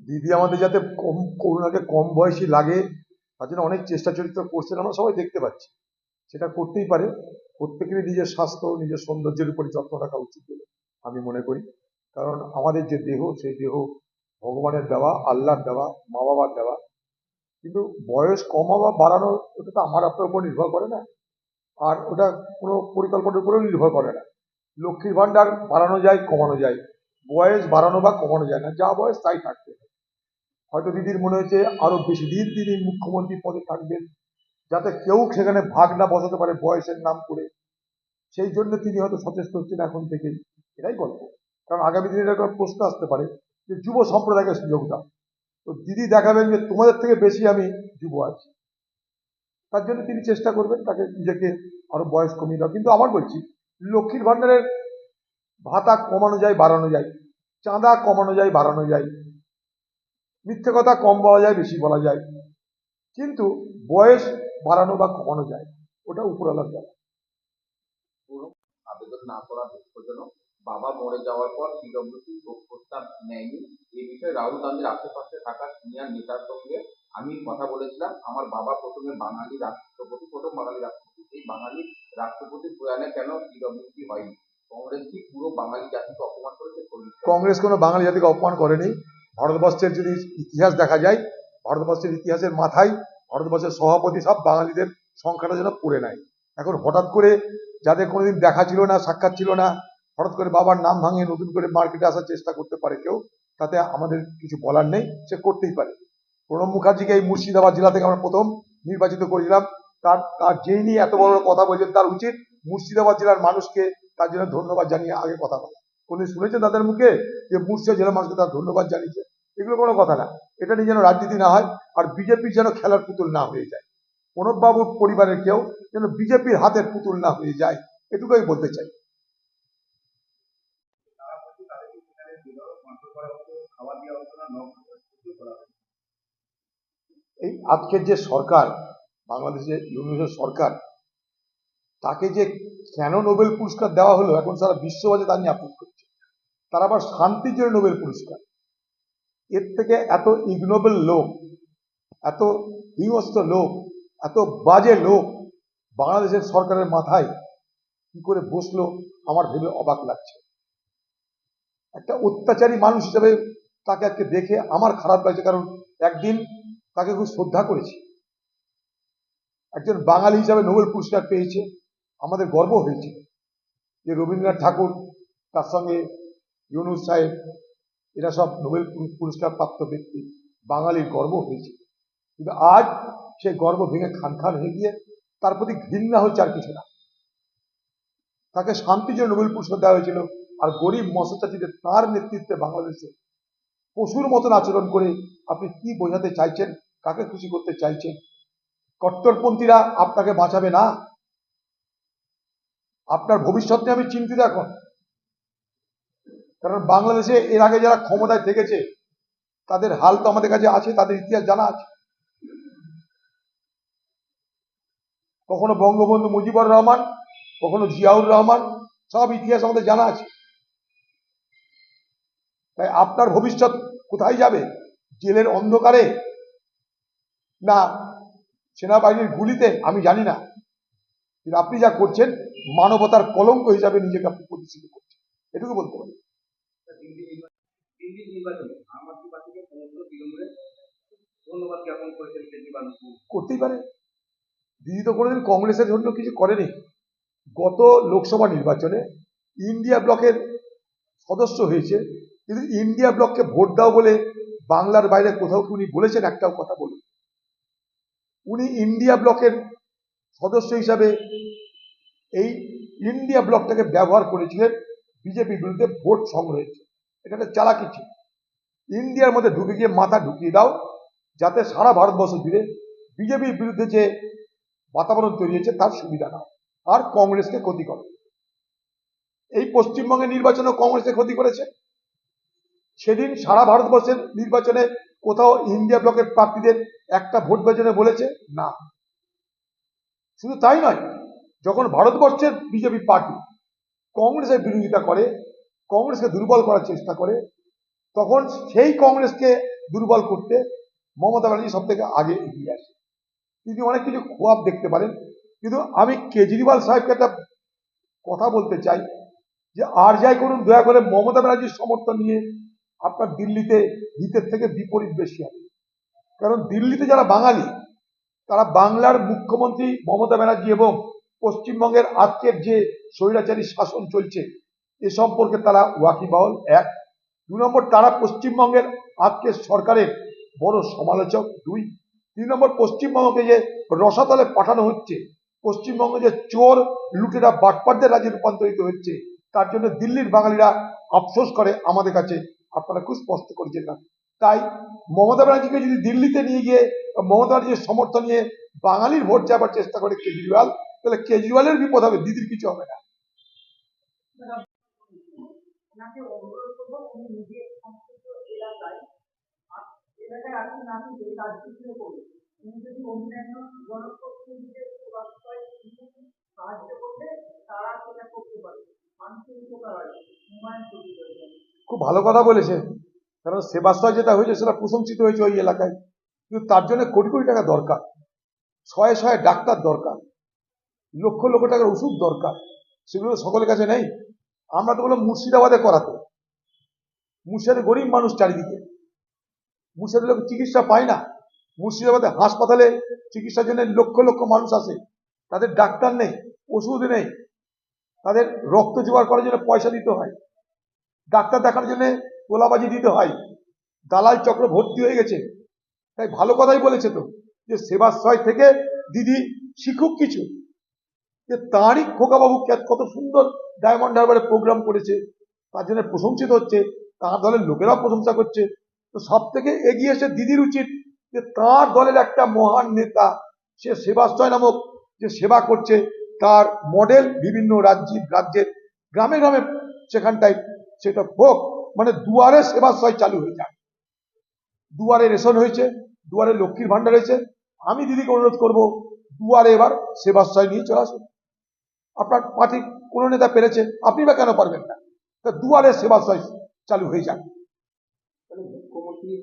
দিদি আমাদের যাতে কম করোনাকে কম বয়সী লাগে তার জন্য অনেক চেষ্টা চরিত্র করছেন, আমরা সবাই দেখতে পাচ্ছি। সেটা করতেই পারে। প্রত্যেকেরই নিজের স্বাস্থ্য নিজের সৌন্দর্যের উপরে যত্ন রাখা উচিত বলে আমি মনে করি। কারণ আমাদের যে দেহ, সেই দেহ ভগবানের দেওয়া, আল্লাহর দেওয়া, মা বাবার দেওয়া। কিন্তু বয়স কমা বা বাড়ানো ওটা তো আমার আপনার উপর নির্ভর করে না, আর ওটা কোনো পরিকল্পনার উপরেও নির্ভর করে না। লক্ষ্মীর ভান্ডার বাড়ানো যায়, কমানো যায়, বয়স বাড়ানো বা কমানো যায় না, যা বয়স তাই থাকবে। হয়তো দিদির মনে হয়েছে আরো বেশি দিন তিনি মুখ্যমন্ত্রী পদে থাকবেন, যাতে কেউ সেখানে ভাগ না বসাতে পারে বয়সের নাম করে। সেই জন্য তিনি হয়তো সচেষ্ট হচ্ছেন এখন থেকেই। এটাই গল্প। কারণ আগামী দিনে একটা প্রশ্ন আসতে পারে যে যুব সম্প্রদায়কে সুযোগ দাও, তো দিদি দেখাবেন যে তোমাদের থেকে বেশি আমি যুব আছি। তার জন্য তিনি চেষ্টা করবেন তাকে নিজেকে আরো বয়স কমিয়ে দাও। কিন্তু আবার বলছি, লক্ষ্মীর ভান্ডারের ভাতা কমানো যায়, বাড়ানো যায়, চাঁদা কমানো যায়, বাড়ানো যায়, মিথ্যে কথা কম বলা যায়, বেশি বলা যায়, কিন্তু বয়স বাড়ানো বা কমানো যায়, ওটা উপরওয়ালার ব্যাপার। আবেদন না করা দুঃখজনক। বাবা মরে যাওয়ার পর পিডব্লিউডি প্রস্তাব নেয়নি। এই বিষয়ে রাহুল গান্ধীর আশেপাশে থাকা সিনিয়র নেতার সঙ্গে আমি কথা বলেছিলাম। আমার বাবা প্রথম বাঙালি রাষ্ট্রপতি, এই বাঙালি রাষ্ট্রপতি প্রয়াণে কেন পিডব্লিউডি হয়নি? কংগ্রেস কি পুরো বাঙালি জাতিকে অপমান করেছে? কংগ্রেস কোনো বাঙালি জাতিকে অপমান করেনি। ভারতবর্ষের যদি ইতিহাস দেখা যায়, ভারতবর্ষের ইতিহাসের মাথায় ভারতবর্ষের সভাপতি সব বাঙালিদের সংখ্যাটা যেন পড়ে নেয়। এখন হঠাৎ করে যাদের কোনোদিন দেখা ছিল না, সাক্ষাৎ ছিল না, হঠাৎ করে বাবার নাম ভাঙিয়ে নতুন করে মার্কেটে আসার চেষ্টা করতে পারে কেউ, তাতে আমাদের কিছু বলার নেই, সে করতেই পারে। প্রণব মুখার্জিকে এই মুর্শিদাবাদ জেলা থেকে আমরা প্রথম নির্বাচিত করেছিলাম। তার তার যেই নিয়ে এত বড় কথা বলছেন, তার উচিত মুর্শিদাবাদ জেলার মানুষকে তার জন্য ধন্যবাদ জানিয়ে আগে কথা বলা। কোনদিন শুনেছেন তাদের মুখে যে মুর্শিদাবাদ জেলার মানুষকে তার ধন্যবাদ জানিয়েছে? এগুলো কোনো কথা না। এটা নিয়ে যেন রাজনীতি না হয়, আর বিজেপির যেন খেলার পুতুল না হয়ে যায়। প্রণব বাবুর পরিবারের কেউ যেন বিজেপির হাতের পুতুল না হয়ে যায়, এটুকুই বলতে চাই। এই আজকের যে সরকার, বাংলাদেশের ইউনিয়নের সরকার, তাকে যে কেন নোবেল পুরস্কার দেওয়া হলো এখন সারা বিশ্ববাজারে তা নিয়ে আপত্তি করছে। তার আবার শান্তির জন্য নোবেল পুরস্কার। এর থেকে এত ইগনোবেল লোক, এত হিংস্র লোক, এত বাজে লোক বাংলাদেশের সরকারের মাথায় কি করে বসলো আমার ভেবে অবাক লাগছে। একটা অত্যাচারী মানুষ হিসেবে তাকে আজকে দেখে আমার খারাপ লাগছে, কারণ একদিন তাকে খুব শ্রদ্ধা করেছি। একজন বাঙালি হিসাবে নোবেল পুরস্কার পেয়েছে, আমাদের গর্ব হয়েছে যে রবীন্দ্রনাথ ঠাকুর, তার সঙ্গে ইউনুস সাহেব, এরা সব নোবেল পুরস্কার প্রাপ্ত ব্যক্তি, বাঙালির গর্ব হয়েছে। কিন্তু আজ সেই গর্ব ভেঙে খান খান হয়ে গিয়ে তার প্রতি ঘৃণা হচ্ছে, আর কিছু না। তাকে শান্তির জন্য নোবেল পুরস্কার দেওয়া হয়েছিল, আর গরিব মৎস্যচাষীদের তার নেতৃত্বে বাংলাদেশে পশুর মতন আচরণ করে আপনি কি বোঝাতে চাইছেন, কাকে খুশি করতে চাইছেন? কট্টরপন্থীরা আপনাকে বাঁচাবে না। আপনার ভবিষ্যৎ নিয়ে আমি চিন্তিত এখন। কারণ বাংলাদেশে এর আগে যারা ক্ষমতায় থেকেছে তাদের হাল তো আমাদের কাছে আছে, তাদের ইতিহাস জানা আছে। কখনো বঙ্গবন্ধু মুজিবুর রহমান, কখনো জিয়াউর রহমান, সব ইতিহাস আমাদের জানা আছে। তাই আপনার ভবিষ্যৎ কোথায় যাবে? জেলের অন্ধকারে, না সেনাবাহিনীর গুলিতে? আমি জানি না, কিন্তু আপনি যা করছেন মানবতার কলঙ্ক হিসাবে নিজেকে আপনি প্রতিষ্ঠিত করছেন, এটুকু বলতে পারি। করতেই পারে, দিদি তো কোনোদিন কংগ্রেসের জন্য কিছু করেনি। গত লোকসভা নির্বাচনে ইন্ডিয়া ব্লকের সদস্য হয়েছে, কিন্তু ইন্ডিয়া ব্লককে ভোট দাও বলে বাংলার বাইরে কোথাও কি উনি বলেছেন? একটাও কথা বলুন। উনি ইন্ডিয়া ব্লকের সদস্য হিসাবে এই ইন্ডিয়া ব্লকটাকে ব্যবহার করেছিলেন বিজেপির বিরুদ্ধে ভোট সংগ্রহের জন্য। এটা একটা চালাকি ছিল। ইন্ডিয়ার মধ্যে ঢুকে গিয়ে মাথা ঢুকিয়ে দাও, যাতে সারা ভারতবর্ষ জুড়ে বিজেপির বিরুদ্ধে যে বাতাবরণ তৈরি হয়েছে তার সুবিধা নাও, আর কংগ্রেসকে ক্ষতি করো। এই পশ্চিমবঙ্গের নির্বাচনে কংগ্রেসকে ক্ষতি করেছে। সেদিন সারা ভারতবর্ষের নির্বাচনে কোথাও ইন্ডিয়া ব্লকের প্রার্থীদের একটা ভোট বেজনে বলেছে না। শুধু তাই নয়, যখন ভারতবর্ষের বিজেপি পার্টি কংগ্রেসের বিরোধিতা করে, কংগ্রেসকে দুর্বল করার চেষ্টা করে, তখন সেই কংগ্রেসকে দুর্বল করতে মমতা ব্যানার্জি সব থেকে আগে এগিয়ে আসে। তিনি অনেক কিছু খোয়াব দেখতে পারেন, কিন্তু আমি কেজরিওয়াল সাহেবকে একটা কথা বলতে চাই যে আর যাই করুন, দয়া করে মমতা ব্যানার্জির সমর্থন নিয়ে আপনার দিল্লিতে হিতের থেকে বিপরীত বেশি হবে। কারণ দিল্লিতে যারা বাঙালি, তারা বাংলার মুখ্যমন্ত্রী মমতা ব্যানার্জি এবং পশ্চিমবঙ্গের আজকের যে স্বৈরাচারী শাসন চলছে এ সম্পর্কে তারা ওয়াকিবহাল। এক। 2 নম্বর, তারা পশ্চিমবঙ্গের আজকের সরকারের বড় সমালোচক। 2। 3 নম্বর, পশ্চিমবঙ্গকে যে রসাতলে পাঠানো হচ্ছে, পশ্চিমবঙ্গে যে চোর লুটেরা বাটপারদের রাজ্যে রূপান্তরিত হচ্ছে, তার জন্য দিল্লির বাঙালিরা আফসোস করে আমাদের কাছে আপনারা খুব স্পষ্ট করেছেন না। তাই মমতা ব্যানার্জিকে যদি দিল্লিতে নিয়ে গিয়ে মমতা ব্যানার্জির সমর্থন নিয়ে বাঙালির ভোট যাবার চেষ্টা করে কেজরিওয়াল, তাহলে কেজরিওয়ালের বিপদ হবে, দিদির কিছু হবে না। ওনাকে অনুরোধ করবো উনি নিজের সংশ্লিষ্ট এলাকায় আসুন, আপনি যে কাজগুলো করুন। উনি যদি অন্যান্য জনপ্রতিনিধিদের সেবাশ্রয় সাহায্য করলে তারা সেটা করতে পারে, মানুষের উপকার হয়, উন্নয়ন তৈরি হয়ে যাবে। খুব ভালো কথা বলেছেন, কারণ সেবাশ্রয় যেটা হয়েছে সেটা প্রশংসিত হয়েছে ওই এলাকায়, কিন্তু তার জন্য কোটি কোটি টাকা দরকার, শয়ে শয়ে ডাক্তার দরকার, লক্ষ লক্ষ টাকার ওষুধ দরকার, সেগুলো সকলের কাছে নেই। আমরা তো বললাম মুর্শিদাবাদে করাতে, মুর্শিদাবাদে গরিব মানুষ চারিদিকে, মুর্শিদাবাদে লোক চিকিৎসা পায় না। মুর্শিদাবাদে হাসপাতালে চিকিৎসার জন্য লক্ষ লক্ষ মানুষ আসে, তাদের ডাক্তার নেই, ওষুধ নেই, তাদের রক্ত জোগাড় করার জন্য পয়সা দিতে হয়, ডাক্তার দেখার জন্য তোলাবাজি দিতে হয়, দালাল চক্র ভর্তি হয়ে গেছে। তাই ভালো কথাই বলেছে তো, যে সেবাশ্রয় থেকে দিদি শিখুক কিছু, যে তাঁরই খোকাবাবু কত সুন্দর ডায়মন্ড হারবারে প্রোগ্রাম করেছে, তার জন্য প্রশংসিত হচ্ছে, তার দলের লোকেরাও প্রশংসা করছে। তো সব থেকে এগিয়ে এসে দিদির উচিত যে তার দলের একটা মহান নেতা, সে সেবাশ্রয় নামক যে সেবা করছে তার মডেল বিভিন্ন রাজ্যের গ্রামে গ্রামে সেখানটায় সেটা হোক, মানে দুয়ারে সেবাশ্রয় চালু হয়ে যায়। দুয়ারে রেশন হয়েছে, দুয়ারে লক্ষ্মীর ভান্ডার হয়েছে, আমি দিদিকে অনুরোধ করব দুয়ারে এবার সেবাশ্রয় নিয়ে চলে আসুন। আপনার পার্টির কোন নেতা পেরেছে, আপনি বা কেন পারবেন না? তা দুয়ারে সেবাশ্রয় চালু হয়ে যাক। মুখ্যমন্ত্রী